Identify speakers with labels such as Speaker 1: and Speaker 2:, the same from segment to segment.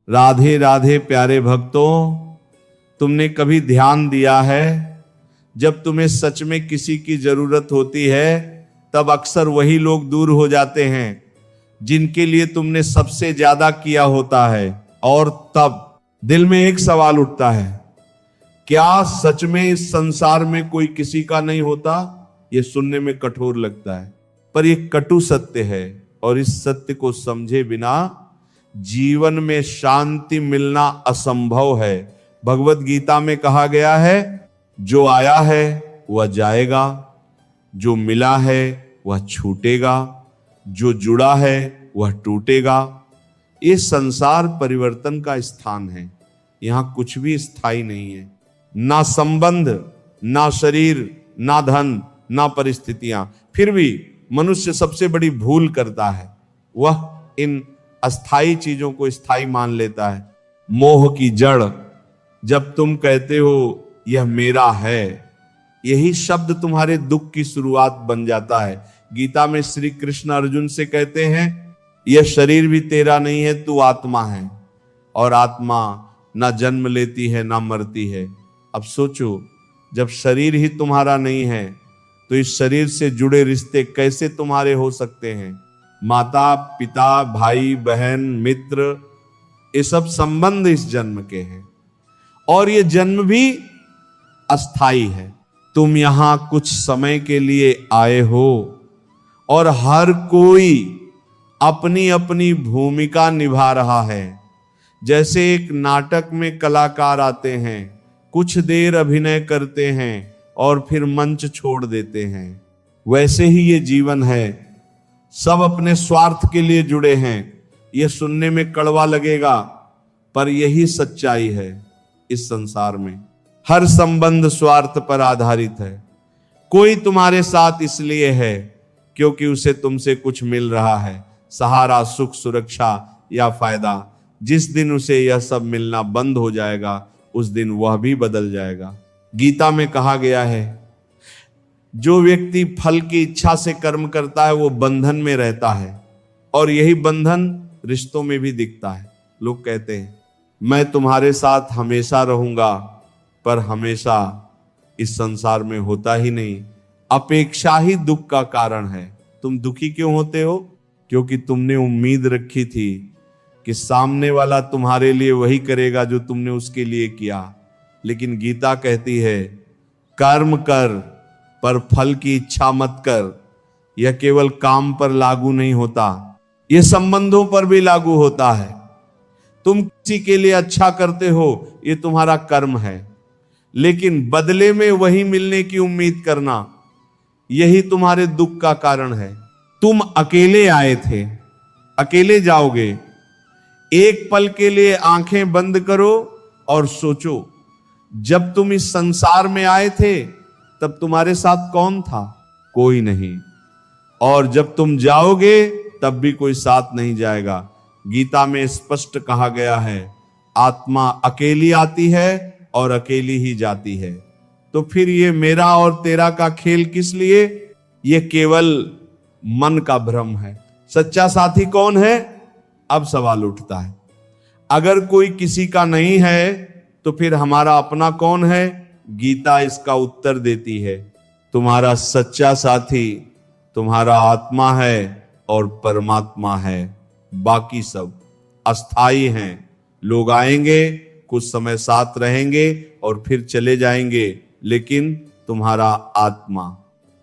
Speaker 1: राधे राधे प्यारे भक्तों, तुमने कभी ध्यान दिया है जब तुम्हें सच में किसी की जरूरत होती है तब अक्सर वही लोग दूर हो जाते हैं जिनके लिए तुमने सबसे ज्यादा किया होता है। और तब दिल में एक सवाल उठता है, क्या सच में इस संसार में कोई किसी का नहीं होता? यह सुनने में कठोर लगता है, पर यह कटु सत्य है और इस सत्य को समझे बिना जीवन में शांति मिलना असंभव है। भगवत गीता में कहा गया है, जो आया है वह जाएगा, जो मिला है वह छूटेगा, जो जुड़ा है वह टूटेगा। ये संसार परिवर्तन का स्थान है, यहां कुछ भी स्थायी नहीं है, ना संबंध, ना शरीर, ना धन, ना परिस्थितियां। फिर भी मनुष्य सबसे बड़ी भूल करता है, वह इन अस्थाई चीजों को स्थायी मान लेता है। मोह की जड़, जब तुम कहते हो यह मेरा है, यही शब्द तुम्हारे दुख की शुरुआत बन जाता है। गीता में श्री कृष्ण अर्जुन से कहते हैं, यह शरीर भी तेरा नहीं है, तू आत्मा है, और आत्मा ना जन्म लेती है ना मरती है। अब सोचो, जब शरीर ही तुम्हारा नहीं है तो इस शरीर से जुड़े रिश्ते कैसे तुम्हारे हो सकते हैं? माता पिता, भाई बहन, मित्र, ये सब संबंध इस जन्म के हैं और ये जन्म भी अस्थाई है। तुम यहां कुछ समय के लिए आए हो और हर कोई अपनी अपनी भूमिका निभा रहा है। जैसे एक नाटक में कलाकार आते हैं, कुछ देर अभिनय करते हैं और फिर मंच छोड़ देते हैं, वैसे ही ये जीवन है। सब अपने स्वार्थ के लिए जुड़े हैं। यह सुनने में कड़वा लगेगा, पर यही सच्चाई है। इस संसार में हर संबंध स्वार्थ पर आधारित है। कोई तुम्हारे साथ इसलिए है क्योंकि उसे तुमसे कुछ मिल रहा है, सहारा, सुख, सुरक्षा या फायदा। जिस दिन उसे यह सब मिलना बंद हो जाएगा, उस दिन वह भी बदल जाएगा। गीता में कहा गया है, जो व्यक्ति फल की इच्छा से कर्म करता है वो बंधन में रहता है, और यही बंधन रिश्तों में भी दिखता है। लोग कहते हैं, मैं तुम्हारे साथ हमेशा रहूंगा, पर हमेशा इस संसार में होता ही नहीं। अपेक्षा ही दुख का कारण है। तुम दुखी क्यों होते हो? क्योंकि तुमने उम्मीद रखी थी कि सामने वाला तुम्हारे लिए वही करेगा जो तुमने उसके लिए किया। लेकिन गीता कहती है, कर्म कर पर फल की इच्छा मत कर। यह केवल काम पर लागू नहीं होता, यह संबंधों पर भी लागू होता है। तुम किसी के लिए अच्छा करते हो, यह तुम्हारा कर्म है, लेकिन बदले में वही मिलने की उम्मीद करना, यही तुम्हारे दुख का कारण है। तुम अकेले आए थे, अकेले जाओगे। एक पल के लिए आंखें बंद करो और सोचो, जब तुम इस संसार में आए थे तब तुम्हारे साथ कौन था? कोई नहीं। और जब तुम जाओगे तब भी कोई साथ नहीं जाएगा। गीता में स्पष्ट कहा गया है, आत्मा अकेली आती है और अकेली ही जाती है। तो फिर ये मेरा और तेरा का खेल किस लिए? ये केवल मन का भ्रम है। सच्चा साथी कौन है? अब सवाल उठता है। अगर कोई किसी का नहीं है तो फिर हमारा अपना कौन है? गीता इसका उत्तर देती है, तुम्हारा सच्चा साथी तुम्हारा आत्मा है और परमात्मा है। बाकी सब अस्थाई हैं। लोग आएंगे, कुछ समय साथ रहेंगे और फिर चले जाएंगे, लेकिन तुम्हारा आत्मा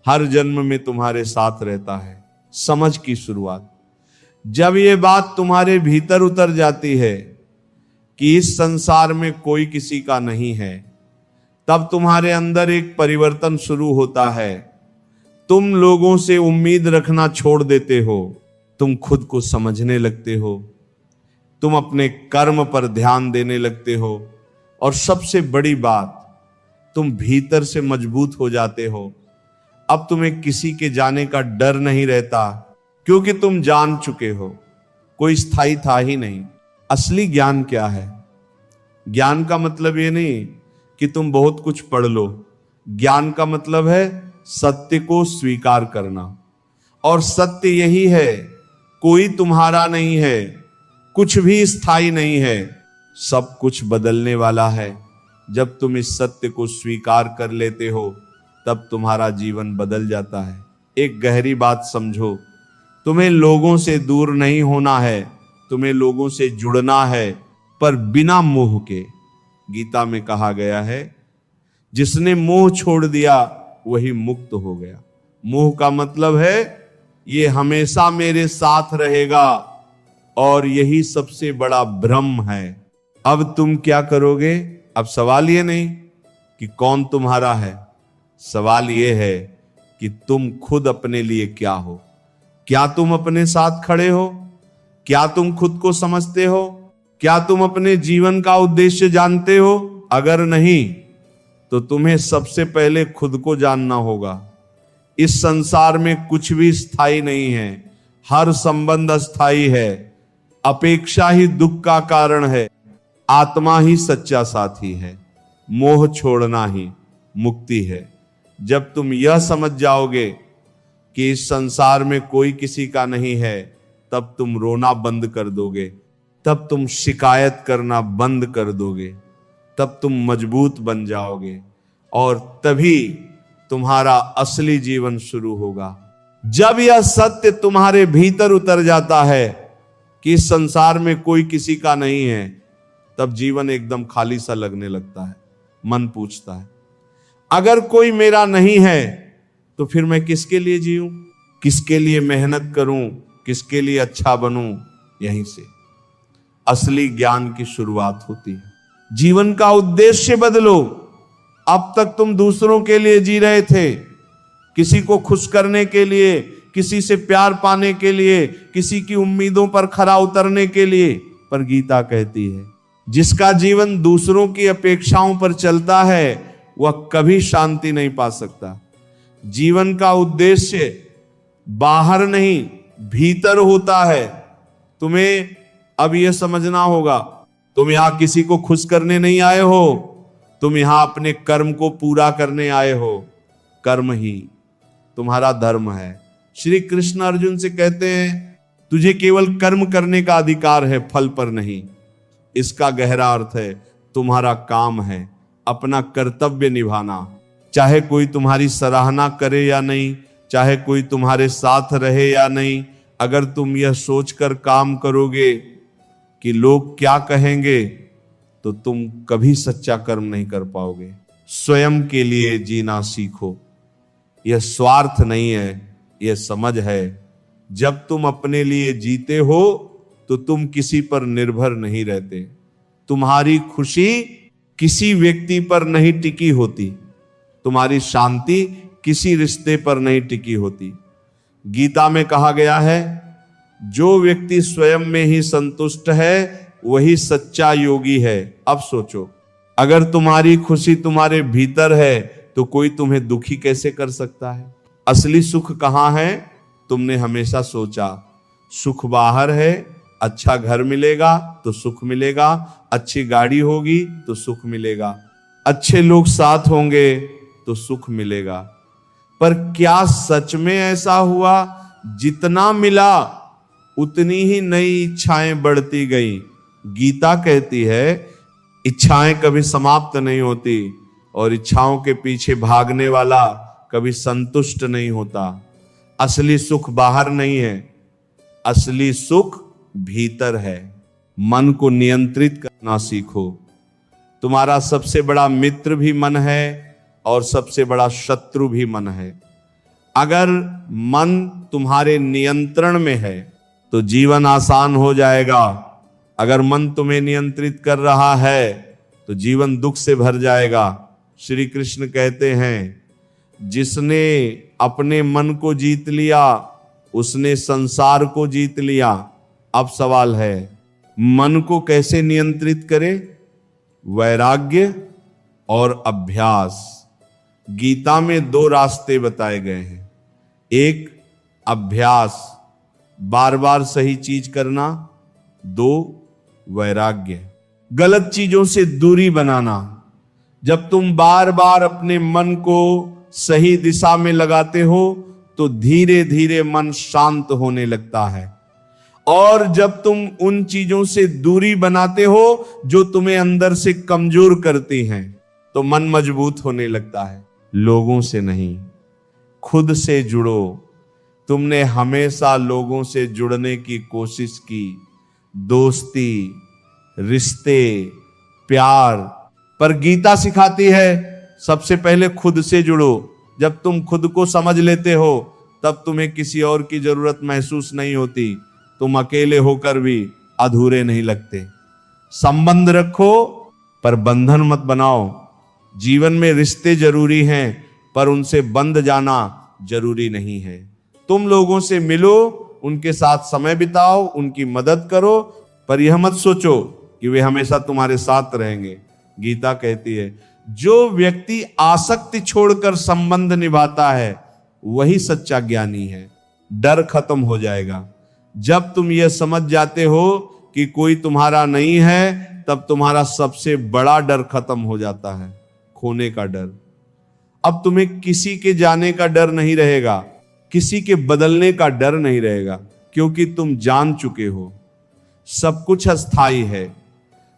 Speaker 1: हर जन्म में तुम्हारे साथ रहता है। समझ की शुरुआत, जब ये बात तुम्हारे भीतर उतर जाती है कि इस संसार में कोई किसी का नहीं है, तब तुम्हारे अंदर एक परिवर्तन शुरू होता है। तुम लोगों से उम्मीद रखना छोड़ देते हो, तुम खुद को समझने लगते हो, तुम अपने कर्म पर ध्यान देने लगते हो, और सबसे बड़ी बात, तुम भीतर से मजबूत हो जाते हो। अब तुम्हें किसी के जाने का डर नहीं रहता, क्योंकि तुम जान चुके हो कोई स्थायी था ही नहीं। असली ज्ञान क्या है? ज्ञान का मतलब ये नहीं कि तुम बहुत कुछ पढ़ लो। ज्ञान का मतलब है सत्य को स्वीकार करना, और सत्य यही है, कोई तुम्हारा नहीं है, कुछ भी स्थायी नहीं है, सब कुछ बदलने वाला है। जब तुम इस सत्य को स्वीकार कर लेते हो तब तुम्हारा जीवन बदल जाता है। एक गहरी बात समझो, तुम्हें लोगों से दूर नहीं होना है, तुम्हें लोगों से जुड़ना है, पर बिना मोह के। गीता में कहा गया है, जिसने मोह छोड़ दिया वही मुक्त हो गया। मोह का मतलब है ये हमेशा मेरे साथ रहेगा, और यही सबसे बड़ा भ्रम है। अब तुम क्या करोगे? अब सवाल ये नहीं कि कौन तुम्हारा है, सवाल ये है कि तुम खुद अपने लिए क्या हो। क्या तुम अपने साथ खड़े हो? क्या तुम खुद को समझते हो? क्या तुम अपने जीवन का उद्देश्य जानते हो? अगर नहीं तो तुम्हें सबसे पहले खुद को जानना होगा। इस संसार में कुछ भी स्थायी नहीं है, हर संबंध अस्थायी है। अपेक्षा ही दुख का कारण है, आत्मा ही सच्चा साथी है। मोह छोड़ना ही मुक्ति है। जब तुम यह समझ जाओगे कि इस संसार में कोई किसी का नहीं है, तब तुम रोना बंद कर दोगे, तब तुम शिकायत करना बंद कर दोगे, तब तुम मजबूत बन जाओगे, और तभी तुम्हारा असली जीवन शुरू होगा। जब यह सत्य तुम्हारे भीतर उतर जाता है कि इस संसार में कोई किसी का नहीं है, तब जीवन एकदम खाली सा लगने लगता है। मन पूछता है, अगर कोई मेरा नहीं है तो फिर मैं किसके लिए जीऊं, किसके लिए मेहनत करूं, किसके लिए अच्छा बनूं? यहीं से असली ज्ञान की शुरुआत होती है। जीवन का उद्देश्य बदलो। अब तक तुम दूसरों के लिए जी रहे थे, किसी को खुश करने के लिए, किसी से प्यार पाने के लिए, किसी की उम्मीदों पर खरा उतरने के लिए। पर गीता कहती है, जिसका जीवन दूसरों की अपेक्षाओं पर चलता है वह कभी शांति नहीं पा सकता। जीवन का उद्देश्य बाहर नहीं, भीतर होता है। तुम्हें अब यह समझना होगा, तुम यहां किसी को खुश करने नहीं आए हो, तुम यहां अपने कर्म को पूरा करने आए हो। कर्म ही तुम्हारा धर्म है। श्री कृष्ण अर्जुन से कहते हैं, तुझे केवल कर्म करने का अधिकार है, फल पर नहीं। इसका गहरा अर्थ है, तुम्हारा काम है अपना कर्तव्य निभाना। चाहे कोई तुम्हारी सराहना करे या नहीं, चाहे कोई तुम्हारे साथ रहे या नहीं, अगर तुम यह सोचकर काम करोगे कि लोग क्या कहेंगे, तो तुम कभी सच्चा कर्म नहीं कर पाओगे। स्वयं के लिए जीना सीखो। यह स्वार्थ नहीं है, यह समझ है। जब तुम अपने लिए जीते हो तो तुम किसी पर निर्भर नहीं रहते। तुम्हारी खुशी किसी व्यक्ति पर नहीं टिकी होती, तुम्हारी शांति किसी रिश्ते पर नहीं टिकी होती। गीता में कहा गया है, जो व्यक्ति स्वयं में ही संतुष्ट है वही सच्चा योगी है। अब सोचो, अगर तुम्हारी खुशी तुम्हारे भीतर है तो कोई तुम्हें दुखी कैसे कर सकता है? असली सुख कहाँ है? तुमने हमेशा सोचा सुख बाहर है, अच्छा घर मिलेगा तो सुख मिलेगा, अच्छी गाड़ी होगी तो सुख मिलेगा, अच्छे लोग साथ होंगे तो सुख मिलेगा। पर क्या सच में ऐसा हुआ? जितना मिला उतनी ही नई इच्छाएं बढ़ती गई। गीता कहती है, इच्छाएं कभी समाप्त नहीं होती, और इच्छाओं के पीछे भागने वाला कभी संतुष्ट नहीं होता। असली सुख बाहर नहीं है, असली सुख भीतर है। मन को नियंत्रित करना सीखो। तुम्हारा सबसे बड़ा मित्र भी मन है और सबसे बड़ा शत्रु भी मन है। अगर मन तुम्हारे नियंत्रण में है तो जीवन आसान हो जाएगा। अगर मन तुम्हें नियंत्रित कर रहा है तो जीवन दुख से भर जाएगा। श्री कृष्ण कहते हैं, जिसने अपने मन को जीत लिया उसने संसार को जीत लिया। अब सवाल है, मन को कैसे नियंत्रित करें? वैराग्य और अभ्यास। गीता में दो रास्ते बताए गए हैं। एक, अभ्यास, बार बार सही चीज करना। दो, वैराग्य, गलत चीजों से दूरी बनाना। जब तुम बार बार अपने मन को सही दिशा में लगाते हो तो धीरे धीरे मन शांत होने लगता है। और जब तुम उन चीजों से दूरी बनाते हो जो तुम्हें अंदर से कमजोर करती हैं, तो मन मजबूत होने लगता है। लोगों से नहीं, खुद से जुड़ो। तुमने हमेशा लोगों से जुड़ने की कोशिश की, दोस्ती, रिश्ते, प्यार, पर गीता सिखाती है सबसे पहले खुद से जुड़ो। जब तुम खुद को समझ लेते हो तब तुम्हें किसी और की जरूरत महसूस नहीं होती। तुम अकेले होकर भी अधूरे नहीं लगते। संबंध रखो पर बंधन मत बनाओ। जीवन में रिश्ते जरूरी हैं पर उनसे बंध जाना जरूरी नहीं है। तुम लोगों से मिलो, उनके साथ समय बिताओ, उनकी मदद करो, पर यह मत सोचो कि वे हमेशा तुम्हारे साथ रहेंगे। गीता कहती है जो व्यक्ति आसक्ति छोड़कर संबंध निभाता है वही सच्चा ज्ञानी है। डर खत्म हो जाएगा जब तुम यह समझ जाते हो कि कोई तुम्हारा नहीं है, तब तुम्हारा सबसे बड़ा डर खत्म हो जाता है, खोने का डर। अब तुम्हें किसी के जाने का डर नहीं रहेगा, किसी के बदलने का डर नहीं रहेगा, क्योंकि तुम जान चुके हो सब कुछ अस्थाई है।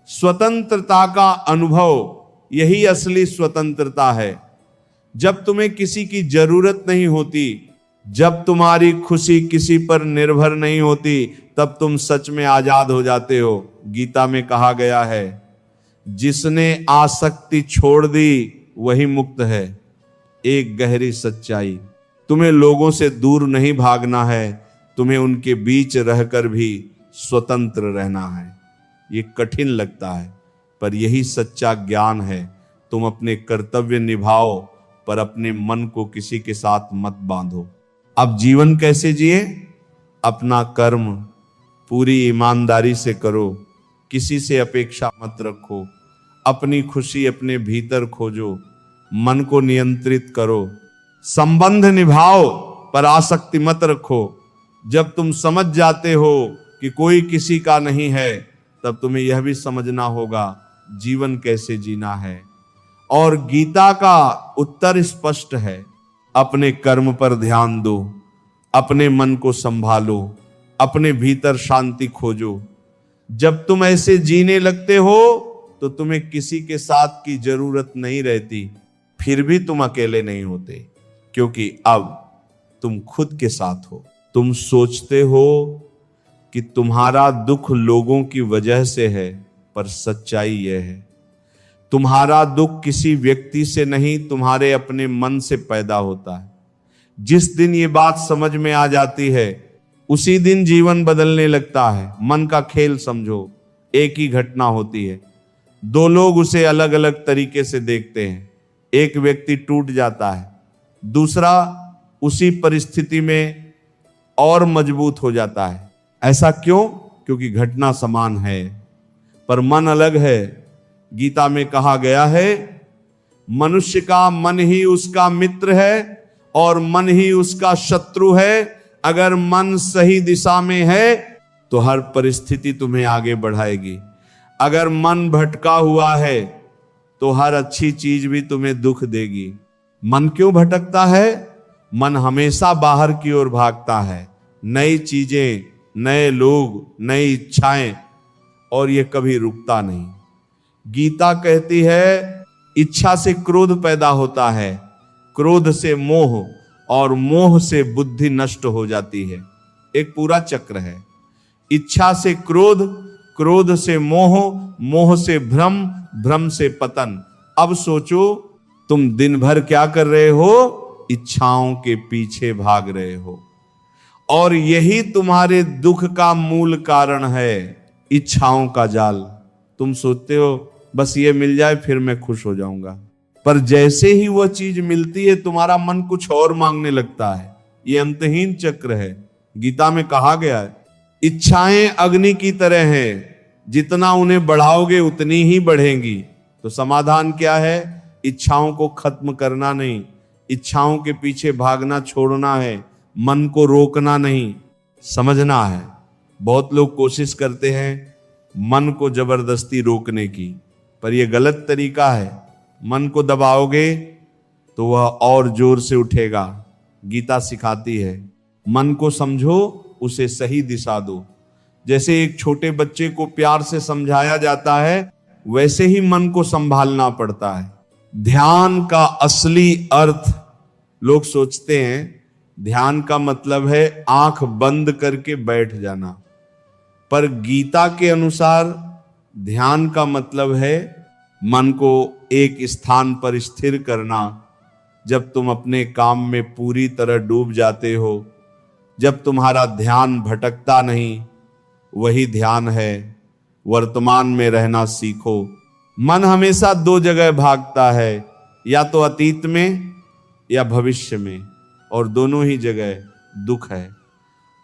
Speaker 1: स्वतंत्रता का अनुभव यही असली स्वतंत्रता है। जब तुम्हें किसी की जरूरत नहीं होती, जब तुम्हारी खुशी किसी पर निर्भर नहीं होती, तब तुम सच में आजाद हो जाते हो। गीता में कहा गया है जिसने आसक्ति छोड़ दी वही मुक्त है। एक गहरी सच्चाई, तुम्हें लोगों से दूर नहीं भागना है, तुम्हें उनके बीच रहकर भी स्वतंत्र रहना है। ये कठिन लगता है पर यही सच्चा ज्ञान है। तुम अपने कर्तव्य निभाओ पर अपने मन को किसी के साथ मत बांधो। अब जीवन कैसे जिए? अपना कर्म पूरी ईमानदारी से करो, किसी से अपेक्षा मत रखो, अपनी खुशी अपने भीतर खोजो, मन को नियंत्रित करो, संबंध निभाओ पर आसक्ति मत रखो। जब तुम समझ जाते हो कि कोई किसी का नहीं है, तब तुम्हें यह भी समझना होगा जीवन कैसे जीना है। और गीता का उत्तर स्पष्ट है, अपने कर्म पर ध्यान दो, अपने मन को संभालो, अपने भीतर शांति खोजो। जब तुम ऐसे जीने लगते हो तो तुम्हें किसी के साथ की जरूरत नहीं रहती। फिर भी तुम अकेले नहीं होते, क्योंकि अब तुम खुद के साथ हो। तुम सोचते हो कि तुम्हारा दुख लोगों की वजह से है, पर सच्चाई यह है तुम्हारा दुख किसी व्यक्ति से नहीं, तुम्हारे अपने मन से पैदा होता है। जिस दिन ये बात समझ में आ जाती है उसी दिन जीवन बदलने लगता है। मन का खेल समझो, एक ही घटना होती है, दो लोग उसे अलग अलग तरीके से देखते हैं। एक व्यक्ति टूट जाता है, दूसरा उसी परिस्थिति में और मजबूत हो जाता है। ऐसा क्यों? क्योंकि घटना समान है पर मन अलग है। गीता में कहा गया है मनुष्य का मन ही उसका मित्र है और मन ही उसका शत्रु है। अगर मन सही दिशा में है तो हर परिस्थिति तुम्हें आगे बढ़ाएगी। अगर मन भटका हुआ है तो हर अच्छी चीज भी तुम्हें दुख देगी। मन क्यों भटकता है? मन हमेशा बाहर की ओर भागता है, नई चीजें, नए लोग, नई इच्छाएं, और ये कभी रुकता नहीं। गीता कहती है इच्छा से क्रोध पैदा होता है, क्रोध से मोह, और मोह से बुद्धि नष्ट हो जाती है। एक पूरा चक्र है। इच्छा से क्रोध, क्रोध से मोह, मोह से भ्रम, भ्रम से पतन। अब सोचो तुम दिन भर क्या कर रहे हो? इच्छाओं के पीछे भाग रहे हो, और यही तुम्हारे दुख का मूल कारण है, इच्छाओं का जाल। तुम सोचते हो बस ये मिल जाए फिर मैं खुश हो जाऊंगा, पर जैसे ही वह चीज मिलती है तुम्हारा मन कुछ और मांगने लगता है। ये अंतहीन चक्र है। गीता में कहा गया है इच्छाएं अग्नि की तरह हैं, जितना उन्हें बढ़ाओगे उतनी ही बढ़ेंगी। तो समाधान क्या है? इच्छाओं को खत्म करना नहीं, इच्छाओं के पीछे भागना छोड़ना है, मन को रोकना नहीं, समझना है। बहुत लोग कोशिश करते हैं मन को जबरदस्ती रोकने की, पर यह गलत तरीका है। मन को दबाओगे तो वह और जोर से उठेगा। गीता सिखाती है मन को समझो, उसे सही दिशा दो। जैसे एक छोटे बच्चे को प्यार से समझाया जाता है, वैसे ही मन को संभालना पड़ता है। ध्यान का असली अर्थ लोग सोचते हैं, ध्यान का मतलब है आंख बंद करके बैठ जाना, पर गीता के अनुसार ध्यान का मतलब है मन को एक स्थान पर स्थिर करना। जब तुम अपने काम में पूरी तरह डूब जाते हो, जब तुम्हारा ध्यान भटकता नहीं, वही ध्यान है। वर्तमान में रहना सीखो। मन हमेशा दो जगह भागता है, या तो अतीत में या भविष्य में, और दोनों ही जगह दुख है।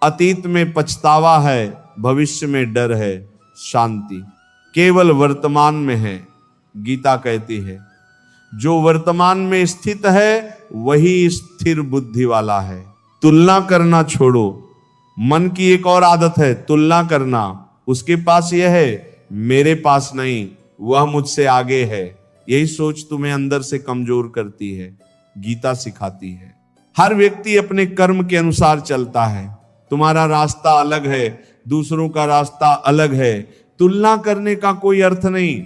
Speaker 1: अतीत में पछतावा है, भविष्य में डर है, शांति केवल वर्तमान में है। गीता कहती है जो वर्तमान में स्थित है वही स्थिर बुद्धि वाला है। तुलना करना छोड़ो। मन की एक और आदत है तुलना करना। उसके पास यह है, मेरे पास नहीं, वह मुझसे आगे है। यही सोच तुम्हें अंदर से कमजोर करती है। गीता सिखाती है हर व्यक्ति अपने कर्म के अनुसार चलता है। तुम्हारा रास्ता अलग है, दूसरों का रास्ता अलग है। तुलना करने का कोई अर्थ नहीं।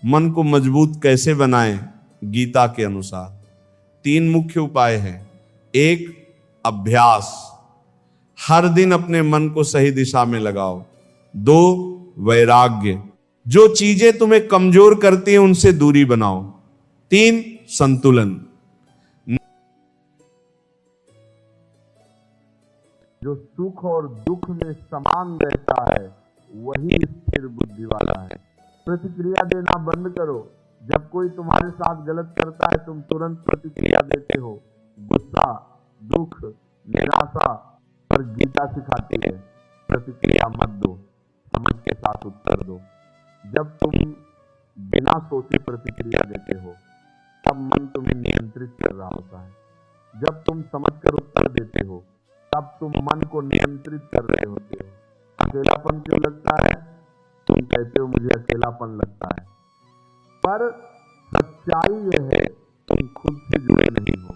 Speaker 1: मन को मजबूत कैसे बनाएं? गीता के अनुसार 3 मुख्य उपाय हैं। 1, अभ्यास, हर दिन अपने मन को सही दिशा में लगाओ। 2, वैराग्य, जो चीजें तुम्हें कमजोर करती हैं उनसे दूरी बनाओ। 3, संतुलन,
Speaker 2: जो सुख और दुख में समान रहता है वही स्थिर बुद्धि वाला है। प्रतिक्रिया देना बंद करो। जब कोई तुम्हारे साथ गलत करता है तुम तुरंत प्रतिक्रिया देते हो। गुस्सा, दुख, निराशा, पर गीता सिखाती है प्रतिक्रिया मत दो, समझ के साथ उत्तर दो। जब तुम बिना सोचे प्रतिक्रिया देते हो तब मन तुम्हें नियंत्रित कर रहा होता है। जब तुम समझकर उत्तर देते हो तब तुम मन को नियंत्रित कर रहे होते हो। अकेलापन क्यों लगता है? तुम कहते हो मुझे अकेलापन लगता है, पर सच्चाई यह है तुम खुद से जुड़े नहीं हो,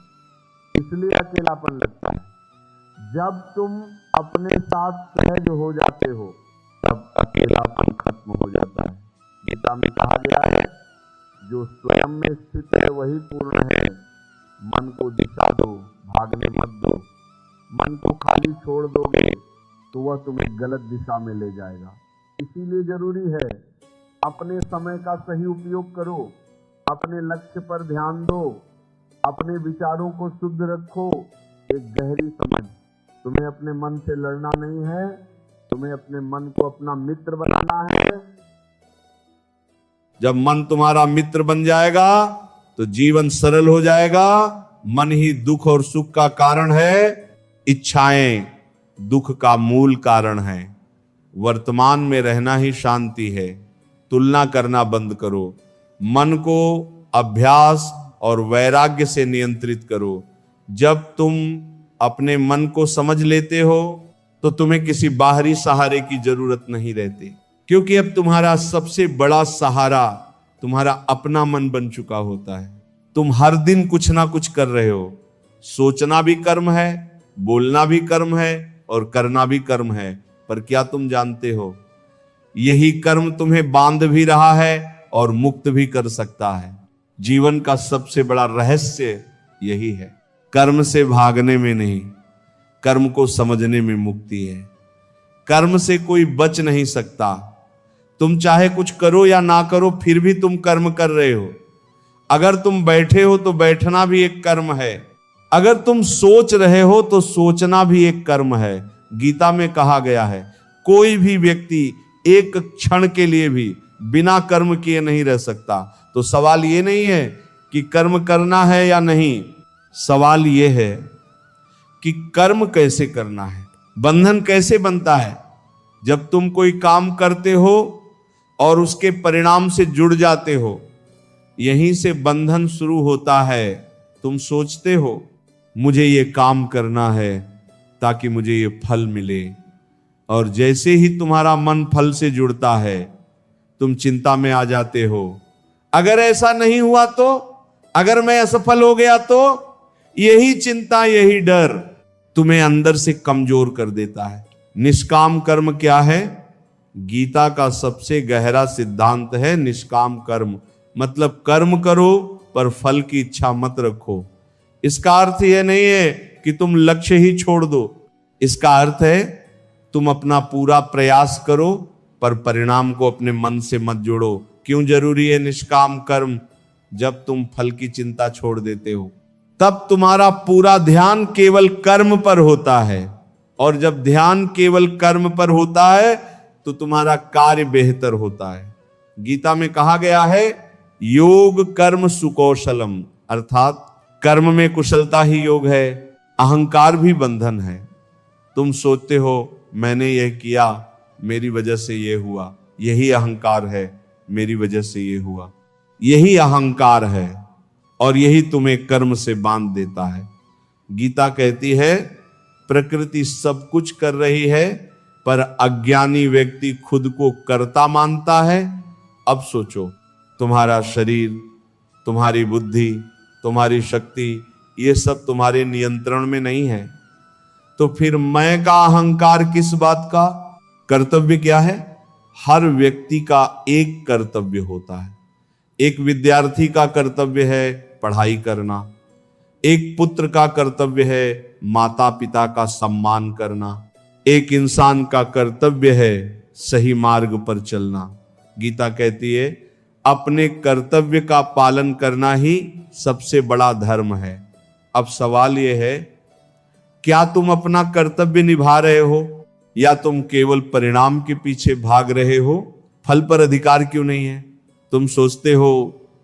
Speaker 2: इसलिए अकेलापन लगता है। जब तुम अपने साथ सहज हो जाते हो तब अकेलापन खत्म हो जाता है। गीता में कहा गया है जो स्वयं में स्थित है वही पूर्ण है। मन को दिशा दो, भागने मत दो। मन को खाली छोड़ दोगे तो वह तुम्हें गलत दिशा में ले जाएगा। इसीलिए जरूरी है अपने समय का सही उपयोग करो, अपने लक्ष्य पर ध्यान दो, अपने विचारों को शुद्ध रखो। एक गहरी समझ, तुम्हें अपने मन से लड़ना नहीं है, तुम्हें अपने मन को अपना मित्र बनाना है।
Speaker 1: जब मन तुम्हारा मित्र बन जाएगा तो जीवन सरल हो जाएगा। मन ही दुख और सुख का कारण है। इच्छाएं दुख का मूल कारण है। वर्तमान में रहना ही शांति है। तुलना करना बंद करो। मन को अभ्यास और वैराग्य से नियंत्रित करो। जब तुम अपने मन को समझ लेते हो तो तुम्हें किसी बाहरी सहारे की जरूरत नहीं रहती, क्योंकि अब तुम्हारा सबसे बड़ा सहारा तुम्हारा अपना मन बन चुका होता है। तुम हर दिन कुछ ना कुछ कर रहे हो। सोचना भी कर्म है, बोलना भी कर्म है और करना भी कर्म है। पर क्या तुम जानते हो यही कर्म तुम्हें बांध भी रहा है और मुक्त भी कर सकता है। जीवन का सबसे बड़ा रहस्य यही है। कर्म से भागने में नहीं, कर्म को समझने में मुक्ति है। कर्म से कोई बच नहीं सकता। तुम चाहे कुछ करो या ना करो फिर भी तुम कर्म कर रहे हो। अगर तुम बैठे हो तो बैठना भी एक कर्म है। अगर तुम सोच रहे हो तो सोचना भी एक कर्म है। गीता में कहा गया है कोई भी व्यक्ति एक क्षण के लिए भी बिना कर्म किए नहीं रह सकता। तो सवाल ये नहीं है कि कर्म करना है या नहीं, सवाल ये है कि कर्म कैसे करना है। बंधन कैसे बनता है? जब तुम कोई काम करते हो और उसके परिणाम से जुड़ जाते हो, यहीं से बंधन शुरू होता है। तुम सोचते हो मुझे ये काम करना है ताकि मुझे ये फल मिले, और जैसे ही तुम्हारा मन फल से जुड़ता है तुम चिंता में आ जाते हो। अगर ऐसा नहीं हुआ तो, अगर मैं असफल हो गया तो, यही चिंता, यही डर तुम्हें अंदर से कमजोर कर देता है। निष्काम कर्म क्या है? गीता का सबसे गहरा सिद्धांत है निष्काम कर्म, मतलब कर्म करो पर फल की इच्छा मत रखो। इसका अर्थ यह नहीं है कि तुम लक्ष्य ही छोड़ दो, इसका अर्थ है तुम अपना पूरा प्रयास करो पर परिणाम को अपने मन से मत जोड़ो। क्यों जरूरी है निष्काम कर्म? जब तुम फल की चिंता छोड़ देते हो तब तुम्हारा पूरा ध्यान केवल कर्म पर होता है, और जब ध्यान केवल कर्म पर होता है तो तुम्हारा कार्य बेहतर होता है। गीता में कहा गया है योग कर्म सुकौशलम, अर्थात कर्म में कुशलता ही योग है, अहंकार भी बंधन है। तुम सोचते हो मैंने यह किया, मेरी वजह से यह हुआ, यही अहंकार है, मेरी वजह से यह हुआ, यही अहंकार है, और यही तुम्हें कर्म से बांध देता है। गीता कहती है प्रकृति सब कुछ कर रही है पर अज्ञानी व्यक्ति खुद को कर्ता मानता है। अब सोचो, तुम्हारा शरीर, तुम्हारी बुद्धि, तुम्हारी शक्ति, ये सब तुम्हारे नियंत्रण में नहीं है, तो फिर मैं का अहंकार किस बात का? कर्तव्य क्या है? हर व्यक्ति का एक कर्तव्य होता है। एक विद्यार्थी का कर्तव्य है पढ़ाई करना, एक पुत्र का कर्तव्य है माता पिता का सम्मान करना, एक इंसान का कर्तव्य है सही मार्ग पर चलना। गीता कहती है अपने कर्तव्य का पालन करना ही सबसे बड़ा धर्म है। अब सवाल यह है, क्या तुम अपना कर्तव्य निभा रहे हो या तुम केवल परिणाम के पीछे भाग रहे हो? फल पर अधिकार क्यों नहीं है? तुम सोचते हो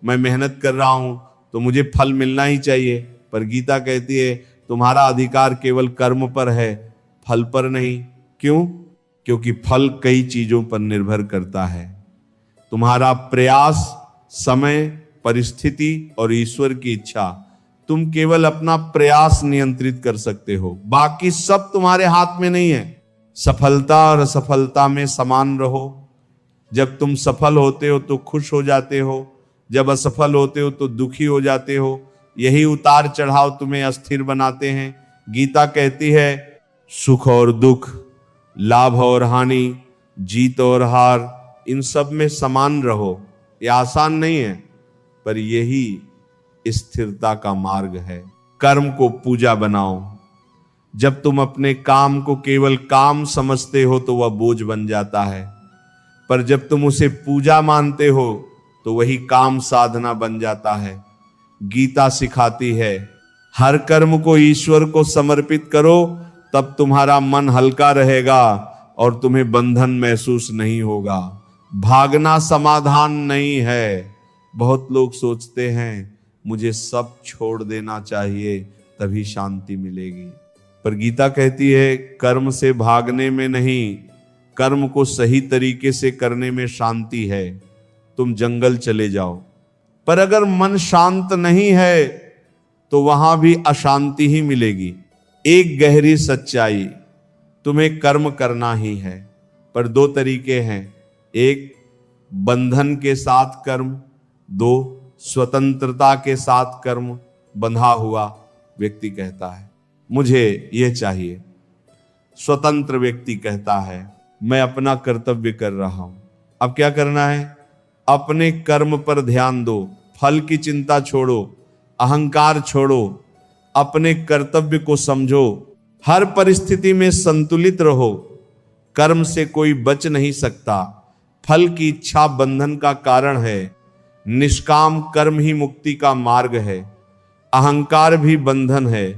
Speaker 1: मैं मेहनत कर रहा हूं तो मुझे फल मिलना ही चाहिए, पर गीता कहती है तुम्हारा अधिकार केवल कर्म पर है, फल पर नहीं। क्यों? क्योंकि फल कई चीजों पर निर्भर करता है। तुम्हारा प्रयास, समय, परिस्थिति और ईश्वर की इच्छा। तुम केवल अपना प्रयास नियंत्रित कर सकते हो, बाकी सब तुम्हारे हाथ में नहीं है। सफलता और असफलता में समान रहो। जब तुम सफल होते हो तो खुश हो जाते हो, जब असफल होते हो तो दुखी हो जाते हो। यही उतार चढ़ाव तुम्हें अस्थिर बनाते हैं। गीता कहती है सुख और दुख, लाभ और हानि, जीत और हार, इन सब में समान रहो। यह आसान नहीं है, पर यही स्थिरता का मार्ग है। कर्म को पूजा बनाओ। जब तुम अपने काम को केवल काम समझते हो तो वह बोझ बन जाता है, पर जब तुम उसे पूजा मानते हो तो वही काम साधना बन जाता है। गीता सिखाती है हर कर्म को ईश्वर को समर्पित करो, तब तुम्हारा मन हल्का रहेगा और तुम्हें बंधन महसूस नहीं होगा। भागना समाधान नहीं है। बहुत लोग सोचते हैं मुझे सब छोड़ देना चाहिए तभी शांति मिलेगी, पर गीता कहती है कर्म से भागने में नहीं, कर्म को सही तरीके से करने में शांति है। तुम जंगल चले जाओ, पर अगर मन शांत नहीं है तो वहां भी अशांति ही मिलेगी। एक गहरी सच्चाई, तुम्हें कर्म करना ही है, पर दो तरीके हैं। एक बंधन के साथ कर्म, दो स्वतंत्रता के साथ कर्म। बंधा हुआ व्यक्ति कहता है मुझे यह चाहिए, स्वतंत्र व्यक्ति कहता है मैं अपना कर्तव्य कर रहा हूं। अब क्या करना है? अपने कर्म पर ध्यान दो, फल की चिंता छोड़ो, अहंकार छोड़ो, अपने कर्तव्य को समझो, हर परिस्थिति में संतुलित रहो। कर्म से कोई बच नहीं सकता, फल की इच्छा बंधन का कारण है। निष्काम कर्म ही मुक्ति का मार्ग है, अहंकार भी बंधन है,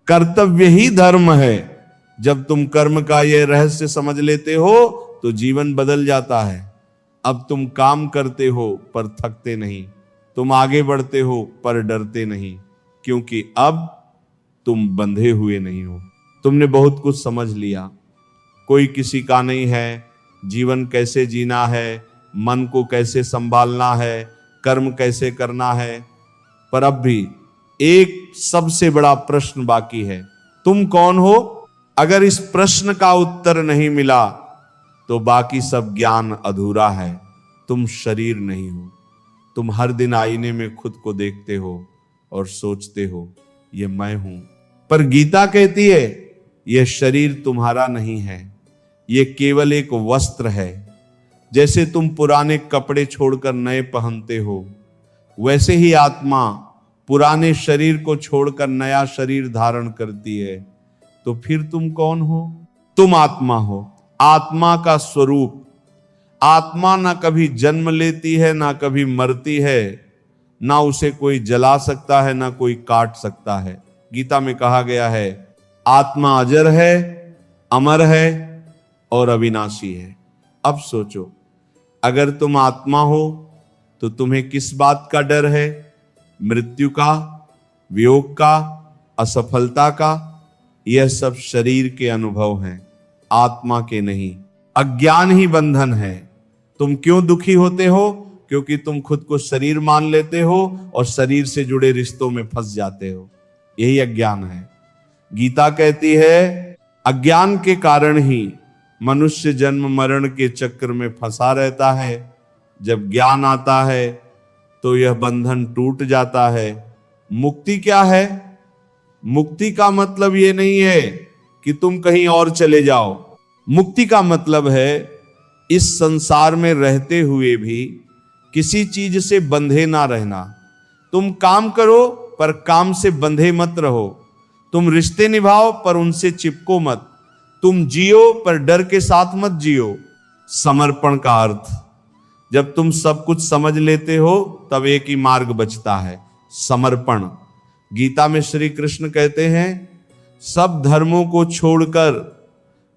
Speaker 1: कर्तव्य ही धर्म है। जब तुम कर्म का यह रहस्य समझ लेते हो तो जीवन बदल जाता है। अब तुम काम करते हो पर थकते नहीं, तुम आगे बढ़ते हो पर डरते नहीं, क्योंकि अब तुम बंधे हुए नहीं हो। तुमने बहुत कुछ समझ लिया, कोई किसी का नहीं है, जीवन कैसे जीना है, मन को कैसे संभालना है, कर्म कैसे करना है। पर अब भी एक सबसे बड़ा प्रश्न बाकी है, तुम कौन हो? अगर इस प्रश्न का उत्तर नहीं मिला तो बाकी सब ज्ञान अधूरा है। तुम शरीर नहीं हो। तुम हर दिन आईने में खुद को देखते हो और सोचते हो ये मैं हूं, पर गीता कहती है यह शरीर तुम्हारा नहीं है, यह केवल एक वस्त्र है। जैसे तुम पुराने कपड़े छोड़कर नए पहनते हो, वैसे ही आत्मा पुराने शरीर को छोड़कर नया शरीर धारण करती है। तो फिर तुम कौन हो? तुम आत्मा हो, आत्मा का स्वरूप। आत्मा ना कभी जन्म लेती है, ना कभी मरती है, ना उसे कोई जला सकता है, ना कोई काट सकता है। गीता में कहा गया है आत्मा अजर है, अमर है और अविनाशी है। अब सोचो, अगर तुम आत्मा हो तो तुम्हें किस बात का डर है? मृत्यु का, वियोग का, असफलता का? यह सब शरीर के अनुभव हैं, आत्मा के नहीं। अज्ञान ही बंधन है। तुम क्यों दुखी होते हो? क्योंकि तुम खुद को शरीर मान लेते हो और शरीर से जुड़े रिश्तों में फंस जाते हो। यही अज्ञान है। गीता कहती है अज्ञान के कारण ही मनुष्य जन्म मरण के चक्र में फंसा रहता है। जब ज्ञान आता है तो यह बंधन टूट जाता है। मुक्ति क्या है? मुक्ति का मतलब यह नहीं है कि तुम कहीं और चले जाओ। मुक्ति का मतलब है इस संसार में रहते हुए भी किसी चीज से बंधे ना रहना। तुम काम करो पर काम से बंधे मत रहो। तुम रिश्ते निभाओ पर उनसे चिपको मत। तुम जियो पर डर के साथ मत जियो। समर्पण का अर्थ, जब तुम सब कुछ समझ लेते हो तब एक ही मार्ग बचता है, समर्पण। गीता में श्री कृष्ण कहते हैं सब धर्मों को छोड़कर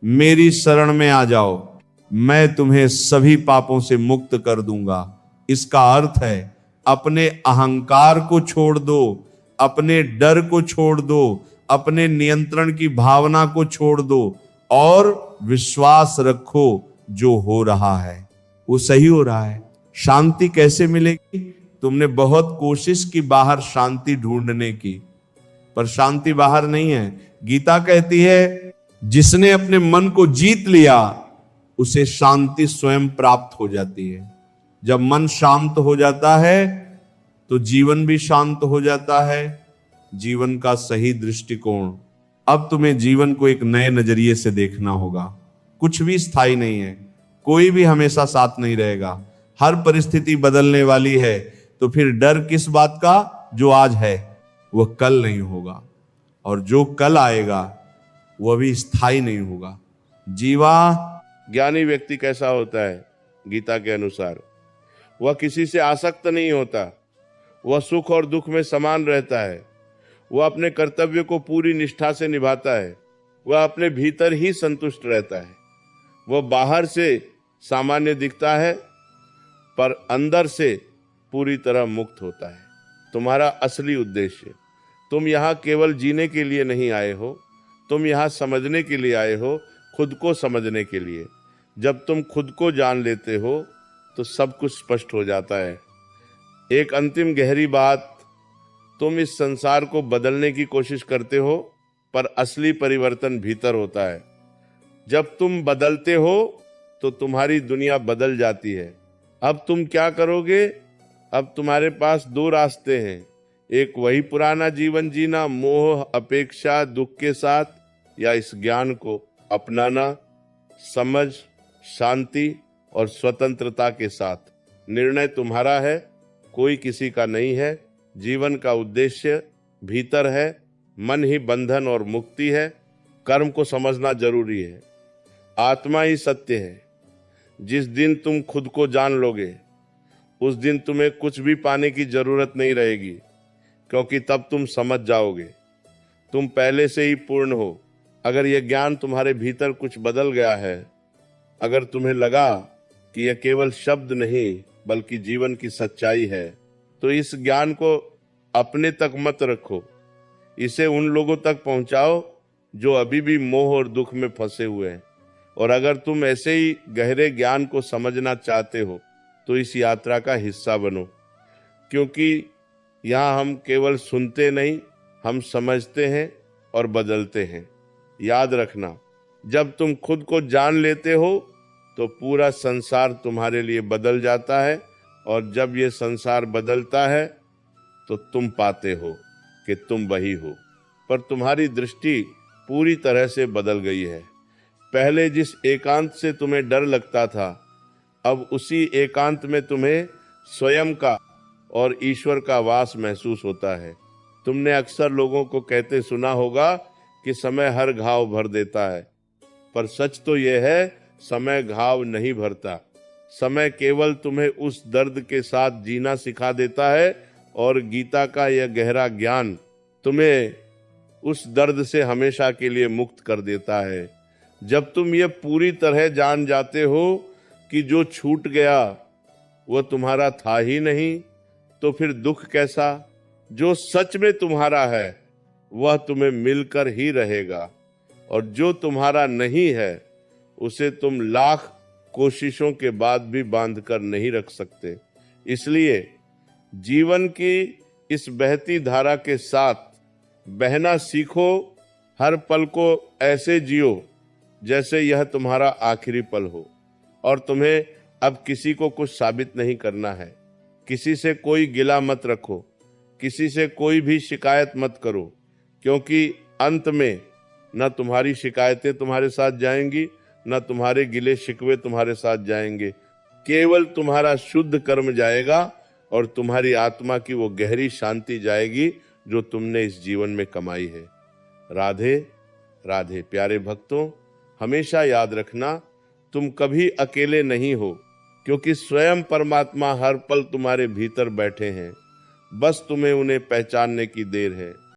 Speaker 1: मेरी शरण में आ जाओ, मैं तुम्हें सभी पापों से मुक्त कर दूंगा। इसका अर्थ है अपने अहंकार को छोड़ दो, अपने डर को छोड़ दो, अपने नियंत्रण की भावना को छोड़ दो और विश्वास रखो जो हो रहा है वो सही हो रहा है। शांति कैसे मिलेगी? तुमने बहुत कोशिश की बाहर शांति ढूंढने की, पर शांति बाहर नहीं है। गीता कहती है जिसने अपने मन को जीत लिया उसे शांति स्वयं प्राप्त हो जाती है। जब मन शांत हो जाता है तो जीवन भी शांत हो जाता है, जीवन का सही दृष्टिकोण। अब तुम्हें जीवन को एक नए नजरिए से देखना होगा। कुछ भी स्थायी नहीं है, कोई भी हमेशा साथ नहीं रहेगा, हर परिस्थिति बदलने वाली है। तो फिर डर किस बात का? जो आज है वह कल नहीं होगा, और जो कल आएगा वह भी स्थायी नहीं होगा। जीवा
Speaker 3: ज्ञानी व्यक्ति कैसा होता है? गीता के अनुसार वह किसी से आसक्त नहीं होता, वह सुख और दुख में समान रहता है, वह अपने कर्तव्य को पूरी निष्ठा से निभाता है, वह अपने भीतर ही संतुष्ट रहता है। वह बाहर से सामान्य दिखता है पर अंदर से पूरी तरह मुक्त होता है। तुम्हारा असली उद्देश्य, तुम यहाँ केवल जीने के लिए नहीं आए हो, तुम यहाँ समझने के लिए आए हो, खुद को समझने के लिए। जब तुम खुद को जान लेते हो तो सब कुछ स्पष्ट हो जाता है। एक अंतिम गहरी बात, तुम इस संसार को बदलने की कोशिश करते हो पर असली परिवर्तन भीतर होता है। जब तुम बदलते हो तो तुम्हारी दुनिया बदल जाती है। अब तुम क्या करोगे? अब तुम्हारे पास दो रास्ते हैं, एक वही पुराना जीवन जीना मोह, अपेक्षा, दुख के साथ, या इस ज्ञान को अपनाना समझ, शांति और स्वतंत्रता के साथ। निर्णय तुम्हारा है, कोई किसी का नहीं है। जीवन का उद्देश्य भीतर है, मन ही बंधन और मुक्ति है। कर्म को समझना जरूरी है। आत्मा ही सत्य है। जिस दिन तुम खुद को जान लोगे उस दिन तुम्हें कुछ भी पाने की जरूरत नहीं रहेगी, क्योंकि तब तुम समझ जाओगे तुम पहले से ही पूर्ण हो। अगर यह ज्ञान तुम्हारे भीतर कुछ बदल गया है, अगर तुम्हें लगा कि यह केवल शब्द नहीं बल्कि जीवन की सच्चाई है, तो इस ज्ञान को अपने तक मत रखो, इसे उन लोगों तक पहुंचाओ जो अभी भी मोह और दुख में फंसे हुए हैं। और अगर तुम ऐसे ही गहरे ज्ञान को समझना चाहते हो तो इस यात्रा का हिस्सा बनो, क्योंकि यहाँ हम केवल सुनते नहीं, हम समझते हैं और बदलते हैं। याद रखना, जब तुम खुद को जान लेते हो तो पूरा संसार तुम्हारे लिए बदल जाता है, और जब ये संसार बदलता है तो तुम पाते हो कि तुम वही हो। पर तुम्हारी दृष्टि पूरी तरह से बदल गई है। पहले जिस एकांत से तुम्हें डर लगता था अब उसी एकांत में तुम्हें स्वयं का और ईश्वर का वास महसूस होता है। तुमने अक्सर लोगों को कहते सुना होगा कि समय हर घाव भर देता है, पर सच तो यह है समय घाव नहीं भरता। समय केवल तुम्हें उस दर्द के साथ जीना सिखा देता है और गीता का यह गहरा ज्ञान तुम्हें उस दर्द से हमेशा के लिए मुक्त कर देता है। जब तुम ये पूरी तरह जान जाते हो कि जो छूट गया वह तुम्हारा था ही नहीं, तो फिर दुख कैसा? जो सच में तुम्हारा है वह तुम्हें मिलकर ही रहेगा, और जो तुम्हारा नहीं है उसे तुम लाख कोशिशों के बाद भी बांध कर नहीं रख सकते। इसलिए जीवन की इस बहती धारा के साथ बहना सीखो। हर पल को ऐसे जियो जैसे यह तुम्हारा आखिरी पल हो, और तुम्हें अब किसी को कुछ साबित नहीं करना है। किसी से कोई गिला मत रखो, किसी से कोई भी शिकायत मत करो, क्योंकि अंत में न तुम्हारी शिकायतें तुम्हारे साथ जाएंगी, न तुम्हारे गिले शिकवे तुम्हारे साथ जाएंगे। केवल तुम्हारा शुद्ध कर्म जाएगा और तुम्हारी आत्मा की वो गहरी शांति जाएगी जो तुमने इस जीवन में कमाई है। राधे राधे। प्यारे भक्तों, हमेशा याद रखना, तुम कभी अकेले नहीं हो, क्योंकि स्वयं परमात्मा हर पल तुम्हारे भीतर बैठे हैं। बस तुम्हें उन्हें पहचानने की देर है।